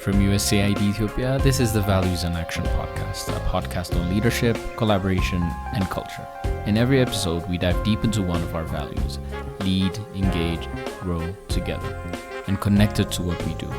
From USAID Ethiopia, this is the Values and Action Podcast, a podcast on leadership, collaboration, and culture. In every episode, we dive deep into one of our values: lead, engage, grow together, and connect it to what we do.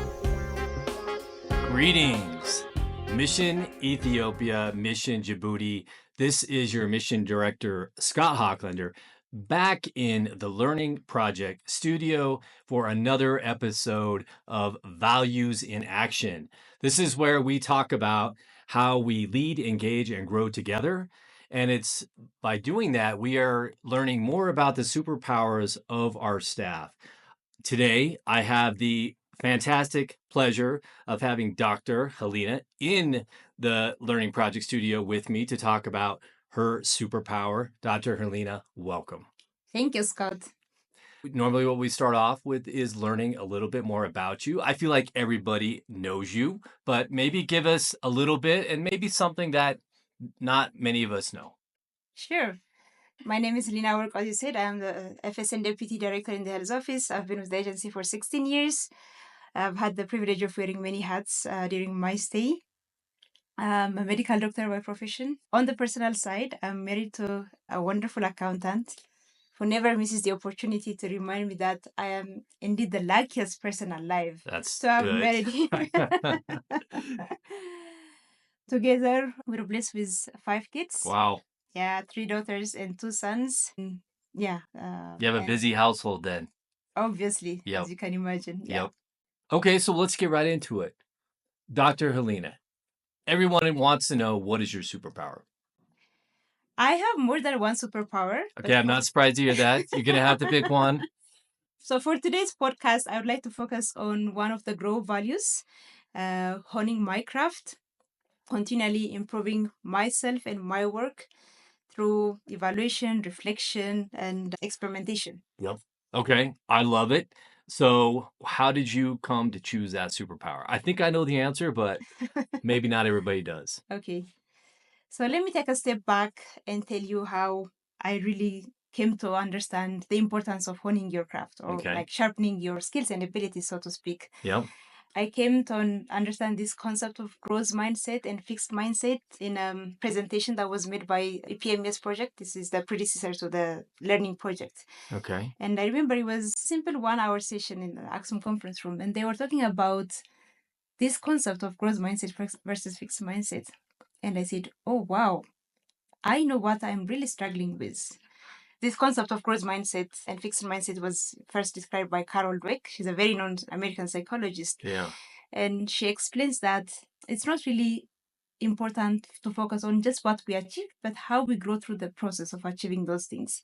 Greetings, Mission Ethiopia, Mission Djibouti. This is your Mission Director, Scott Hocklander, back in the Learning Project studio for another episode of Values in Action. This is where we talk about how we lead, engage, and grow together. And it's by doing that, we are learning more about the superpowers of our staff. Today, I have the fantastic pleasure of having Dr. Helina in the Learning Project studio with me to talk about her superpower. Dr. Helina, welcome. Thank you, Scott. Normally what we start off with is learning a little bit more about you. I feel like everybody knows you, but maybe give us a little bit and maybe something that not many of us know. Sure. My name is Helina Worku. As you said, I am the FSN Deputy Director in the Health Office. I've been with the agency for 16 years. I've had the privilege of wearing many hats during my stay. I'm a medical doctor by profession. On the personal side, I'm married to a wonderful accountant who never misses the opportunity to remind me that I am indeed the luckiest person alive. That's So I'm good. married him. Together, we're blessed with 5 kids. Wow. Yeah, 3 daughters and 2 sons. Yeah. You have a busy household then. Obviously, Yep. as you can imagine. Yeah. Yep. Okay, so let's get right into it. Dr. Helina, everyone wants to know, what is your superpower? I have more than one superpower. Okay, I'm not surprised to hear that. You're going to have to pick one. So for today's podcast, I would like to focus on one of the grow values, honing my craft, continually improving myself and my work through evaluation, reflection, and experimentation. Yep. Okay, I love it. So how did you come to choose that superpower? I think I know the answer, but maybe not everybody does. Okay. So let me take a step back and tell you how I really came to understand the importance of honing your craft, or Okay. like sharpening your skills and abilities, so to speak. Yep. I came to understand this concept of growth mindset and fixed mindset in a presentation that was made by EPMS project. This is the predecessor to the learning project. Okay. And I remember it was a simple 1-hour session in the Axum conference room. And they were talking about this concept of growth mindset versus fixed mindset. And I said, oh, wow, I know what I'm really struggling with. This concept of growth mindset and fixed mindset was first described by Carol Dweck. She's a very known American psychologist. Yeah. And she explains that it's not really important to focus on just what we achieve, but how we grow through the process of achieving those things.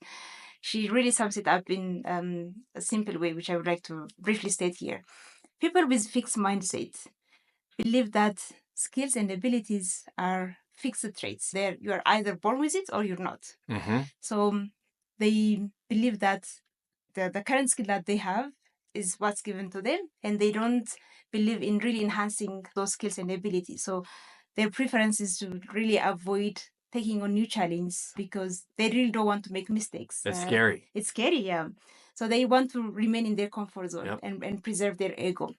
She really sums it up in a simple way, which I would like to briefly state here. People with fixed mindset believe that skills and abilities are fixed traits. You are either born with it or you're not. Mm-hmm. So they believe that the current skill that they have is what's given to them, and they don't believe in really enhancing those skills and abilities. So their preference is to really avoid taking on new challenges because they really don't want to make mistakes. That's scary. It's scary, yeah. So they want to remain in their comfort zone. Yep. and preserve their ego.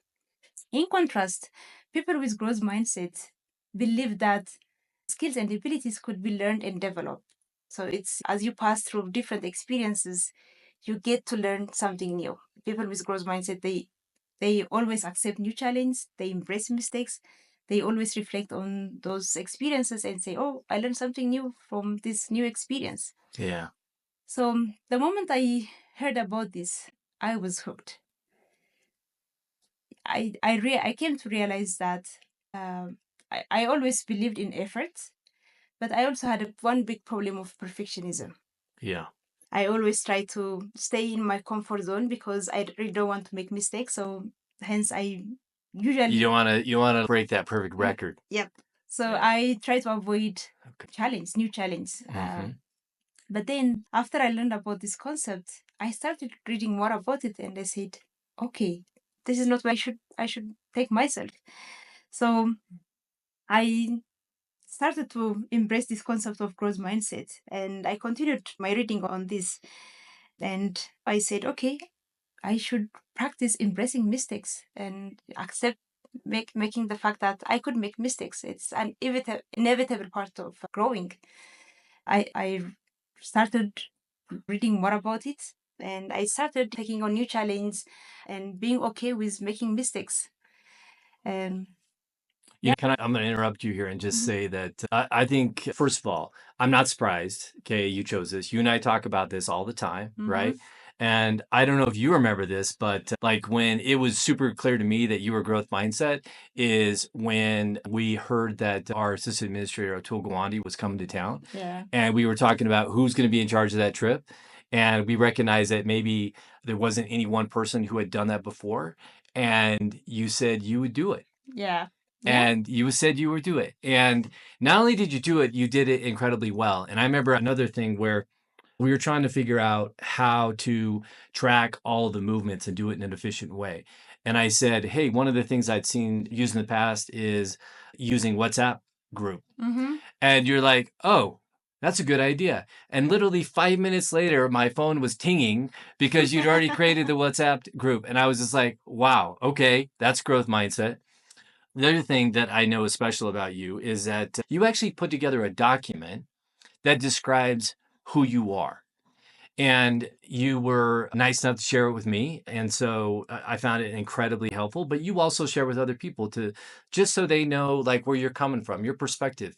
In contrast, people with growth mindset believe that skills and abilities could be learned and developed. So it's as you pass through different experiences, you get to learn something new. People with growth mindset, they always accept new challenges, they embrace mistakes, they always reflect on those experiences and say, oh, I learned something new from this new experience. Yeah. So the moment I heard about this, I was hooked. I came to realize that I always believed in effort, but I also had one big problem of perfectionism. Yeah. I always try to stay in my comfort zone because I really don't want to make mistakes. So hence I usually... You want to break that perfect record. Yep. So Yeah. I try to avoid Okay. new challenge. Mm-hmm. But then after I learned about this concept, I started reading more about it and I said, okay, this is not where I should take myself. So I started to embrace this concept of growth mindset, and I continued my reading on this. And I said, okay, I should practice embracing mistakes and accept making the fact that I could make mistakes. It's an inevitable part of growing. I started reading more about it, and I started taking on new challenges and being okay with making mistakes. And I'm going to interrupt you here and just Mhm. say that I think, first of all, I'm not surprised, okay, you chose this. You and I talk about this all the time, right? And I don't know if you remember this, but like when it was super clear to me that you were growth mindset is when we heard that our assistant administrator, Atul Gawande, was coming to town. Yeah. And we were talking about who's going to be in charge of that trip. And we recognized that maybe there wasn't any one person who had done that before. And you said you would do it. Yeah. And you said you would do it. And not only did you do it, you did it incredibly well. And I remember another thing where we were trying to figure out how to track all of the movements and do it in an efficient way. And I said, hey, one of the things I'd seen used in the past is using WhatsApp group. And you're like, oh, that's a good idea. And literally 5 minutes later, my phone was tinging because you'd already created the WhatsApp group. And I was just like, wow, okay, that's growth mindset. The other thing that I know is special about you is that you actually put together a document that describes who you are. And you were nice enough to share it with me. And so I found it incredibly helpful. But you also share with other people to just so they know like where you're coming from, your perspective.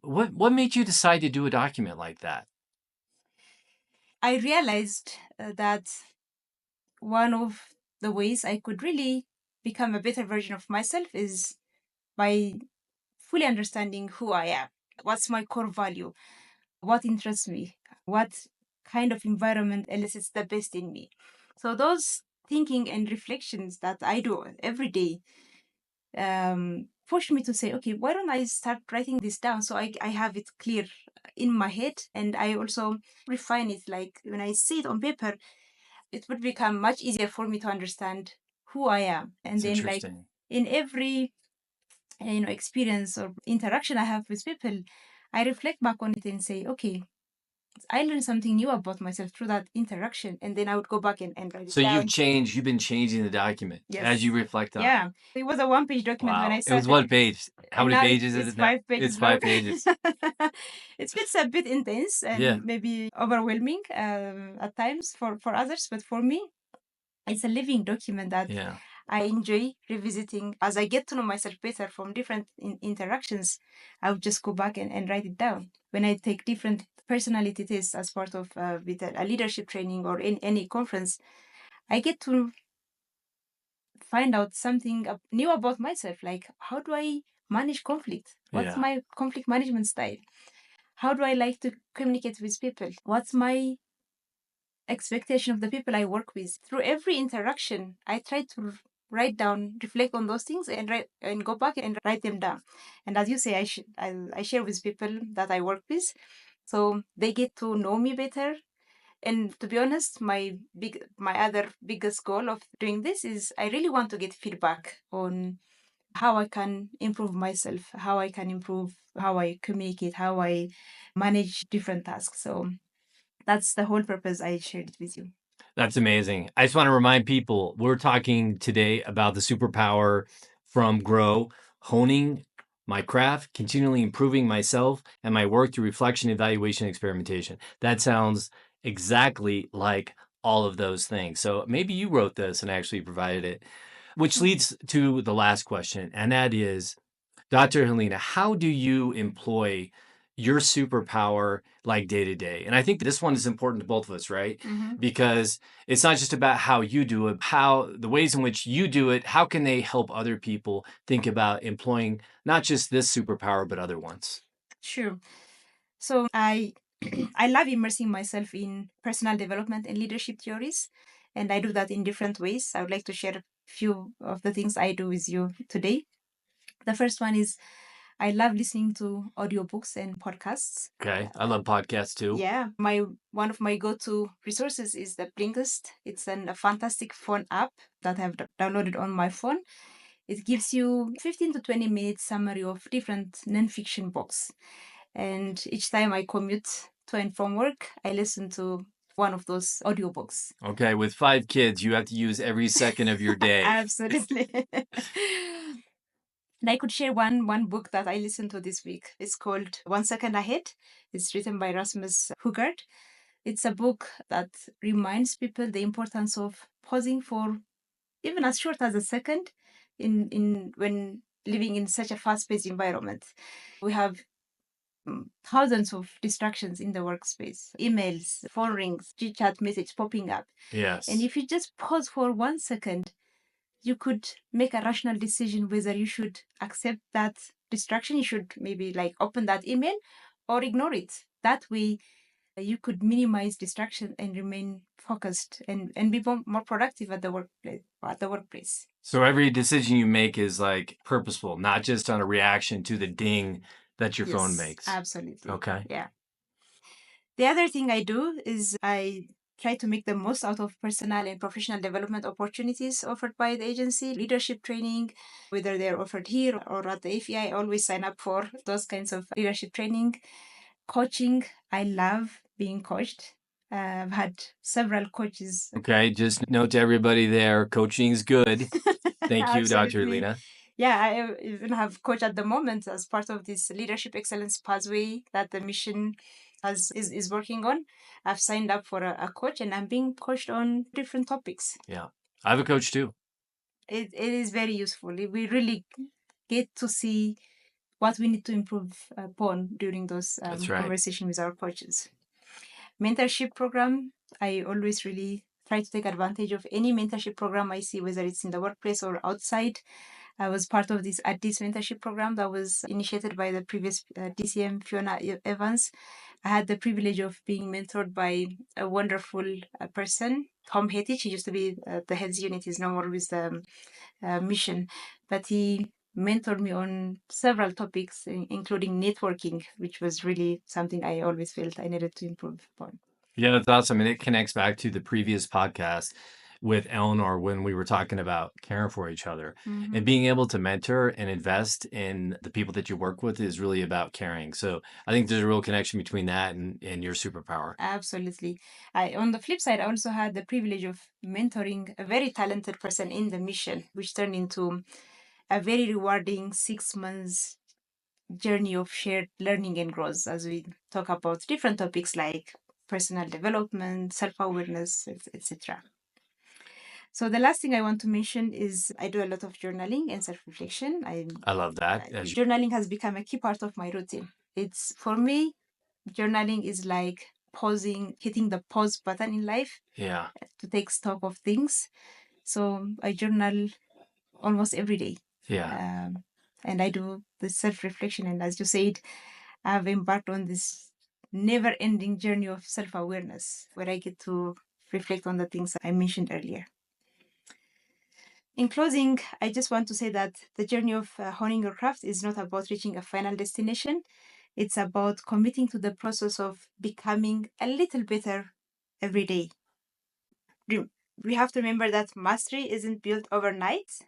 What made you decide to do a document like that? I realized that one of the ways I could really become a better version of myself is by fully understanding who I am. What's my core value? What interests me? What kind of environment elicits the best in me? So those thinking and reflections that I do every day pushed me to say, okay, why don't I start writing this down so I have it clear in my head, and I also refine it. Like when I see it on paper, it would become much easier for me to understand who I am. And It's then like interesting. in every experience or interaction I have with people, I reflect back on it and say, okay, I learned something new about myself through that interaction, and then I would go back and write it So down. you've been changing the document as you Yes. reflect on it. Yeah. It was a one-page document when I Wow. It was started. one page. How And many now pages is it's it now? 5 pages It's long. 5 pages. It feels a bit intense and Yeah. maybe overwhelming at times for others, but for me, it's a living document that Yeah. I enjoy revisiting as I get to know myself better from different interactions. I would just go back and write it down. When I take different personality tests as part of with a leadership training or in any conference, I get to find out something new about myself. Like, how do I manage conflict? What's Yeah. my conflict management style? How do I like to communicate with people? What's my expectation of the people I work with? Through every interaction, I try to write down, reflect on those things, and write and go back and write them down. And as you say, I share with people that I work with, so they get to know me better. And to be honest, my other biggest goal of doing this is I really want to get feedback on how I can improve myself, how I can improve how I communicate, how I manage different tasks. So that's the whole purpose I shared it with you. That's amazing. I just want to remind people we're talking today about the superpower from Grow, honing my craft, continually improving myself and my work through reflection, evaluation, experimentation. That sounds exactly like all of those things. So maybe you wrote this and actually provided it, which leads to the last question. And that is, Dr. Helina, how do you employ your superpower like day to day? And I think this one is important to both of us, right? Because it's not just about how you do it, how the ways in which you do it, how can they help other people think about employing not just this superpower, but other ones? Sure. So I I love immersing myself in personal development and leadership theories, and I do that in different ways. I would like to share a few of the things I do with you today. The first one is I love listening to audiobooks and podcasts. Okay. I love podcasts too. Yeah, my one of my go-to resources is the Blinkist. It's a fantastic phone app that I've downloaded on my phone. It gives you 15 to 20 minute summary of different nonfiction books. And each time I commute to and from work, I listen to one of those audiobooks. Okay. With 5 kids, you have to use every second of your day. Absolutely. And I could share one book that I listened to this week. It's called 1 Second Ahead. It's written by Rasmus Hugard. It's a book that reminds people the importance of pausing for even as short as a second in when living in such a fast-paced environment. We have thousands of distractions in the workspace, emails, phone rings, chit-chat message popping up. Yes. And if you just pause for 1 second, you could make a rational decision whether you should accept that distraction. You should maybe like open that email or ignore it. That way, you could minimize distraction and remain focused and be more productive at the workplace. So every decision you make is like purposeful, not just on a reaction to the ding that your phone makes. Absolutely. Okay. Yeah. The other thing I do is I try to make the most out of personal and professional development opportunities offered by the agency, leadership training, whether they're offered here or at the AFI. I always sign up for those kinds of leadership training. Coaching, I love being coached. I've had several coaches. Okay, just note to everybody there, coaching's good. Thank you, Dr. Absolutely. Helina. Yeah, I even have coach at the moment as part of this leadership excellence pathway that the mission is working on. I've signed up for a coach and I'm being coached on different topics. Yeah, I have a coach too. It is very useful. We really get to see what we need to improve upon during those That's right. conversations with our coaches. Mentorship program, I always really try to take advantage of any mentorship program I see, whether it's in the workplace or outside. I was part of this ADIS mentorship program that was initiated by the previous DCM, Fiona Evans. I had the privilege of being mentored by a wonderful person, Tom Hettich. He used to be the heads unit. He's no more with the mission, but he mentored me on several topics, including networking, which was really something I always felt I needed to improve upon. Yeah, that's awesome. And it connects back to the previous podcast with Eleanor when we were talking about caring for each other. Mm-hmm. And being able to mentor and invest in the people that you work with is really about caring. So I think there's a real connection between that and your superpower. Absolutely. On the flip side, I also had the privilege of mentoring a very talented person in the mission, which turned into a very rewarding 6 months journey of shared learning and growth as we talk about different topics like personal development, self-awareness, etc. So the last thing I want to mention is I do a lot of journaling and self-reflection. I love that. Journaling has become a key part of my routine. It's, for me, journaling is like pausing, hitting the pause button in life. Yeah. To take stock of things. So I journal almost every day. Yeah. And I do the self-reflection. And as you said, I've embarked on this never-ending journey of self-awareness where I get to reflect on the things I mentioned earlier. In closing, I just want to say that the journey of honing your craft is not about reaching a final destination. It's about committing to the process of becoming a little better every day. We have to remember that mastery isn't built overnight.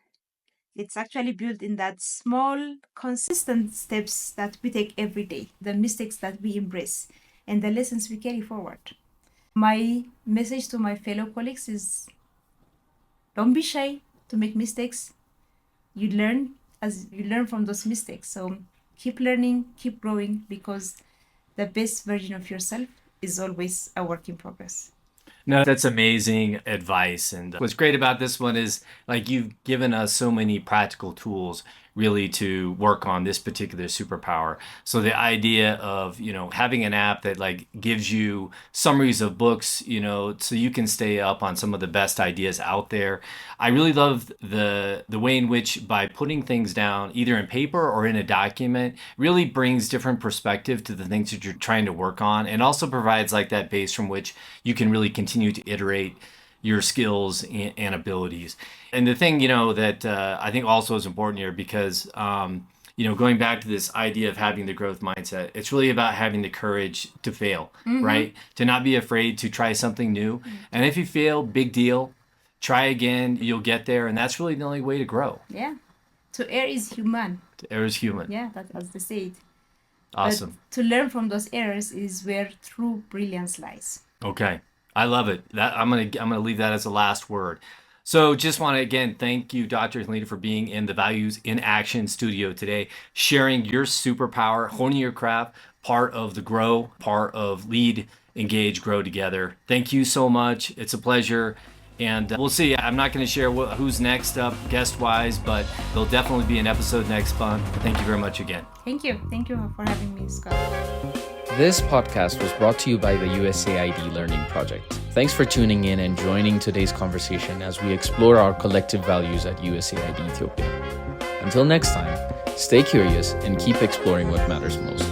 It's actually built in that small, consistent steps that we take every day, the mistakes that we embrace, and the lessons we carry forward. My message to my fellow colleagues is don't be shy to make mistakes. You learn as you learn from those mistakes. So keep learning, keep growing, because the best version of yourself is always a work in progress. No, that's amazing advice. And what's great about this one is like you've given us so many practical tools really to work on this particular superpower. So the idea of, having an app that like gives you summaries of books, so you can stay up on some of the best ideas out there. I really love the way in which by putting things down either in paper or in a document really brings different perspective to the things that you're trying to work on, and also provides like that base from which you can really continue to iterate your skills and abilities. And the thing, that I think also is important here, because, going back to this idea of having the growth mindset, it's really about having the courage to fail, right? To not be afraid to try something new. And if you fail, big deal. Try again, you'll get there. And that's really the only way to grow. Yeah. To err is human. To err is human. Yeah, that's as they say it. Awesome. But to learn from those errors is where true brilliance lies. Okay. I love it. That I'm gonna leave that as the last word. So just want to again thank you, Dr. Helina, for being in the Values in Action studio today, sharing your superpower, honing your craft, part of the grow, part of lead, engage, grow together. Thank you so much. It's a pleasure. And we'll see. I'm not going to share who's next up guest-wise, but there'll definitely be an episode next month. Thank you very much again. Thank you. Thank you for having me, Scott. This podcast was brought to you by the USAID Learning Project. Thanks for tuning in and joining today's conversation as we explore our collective values at USAID Ethiopia. Until next time, stay curious and keep exploring what matters most.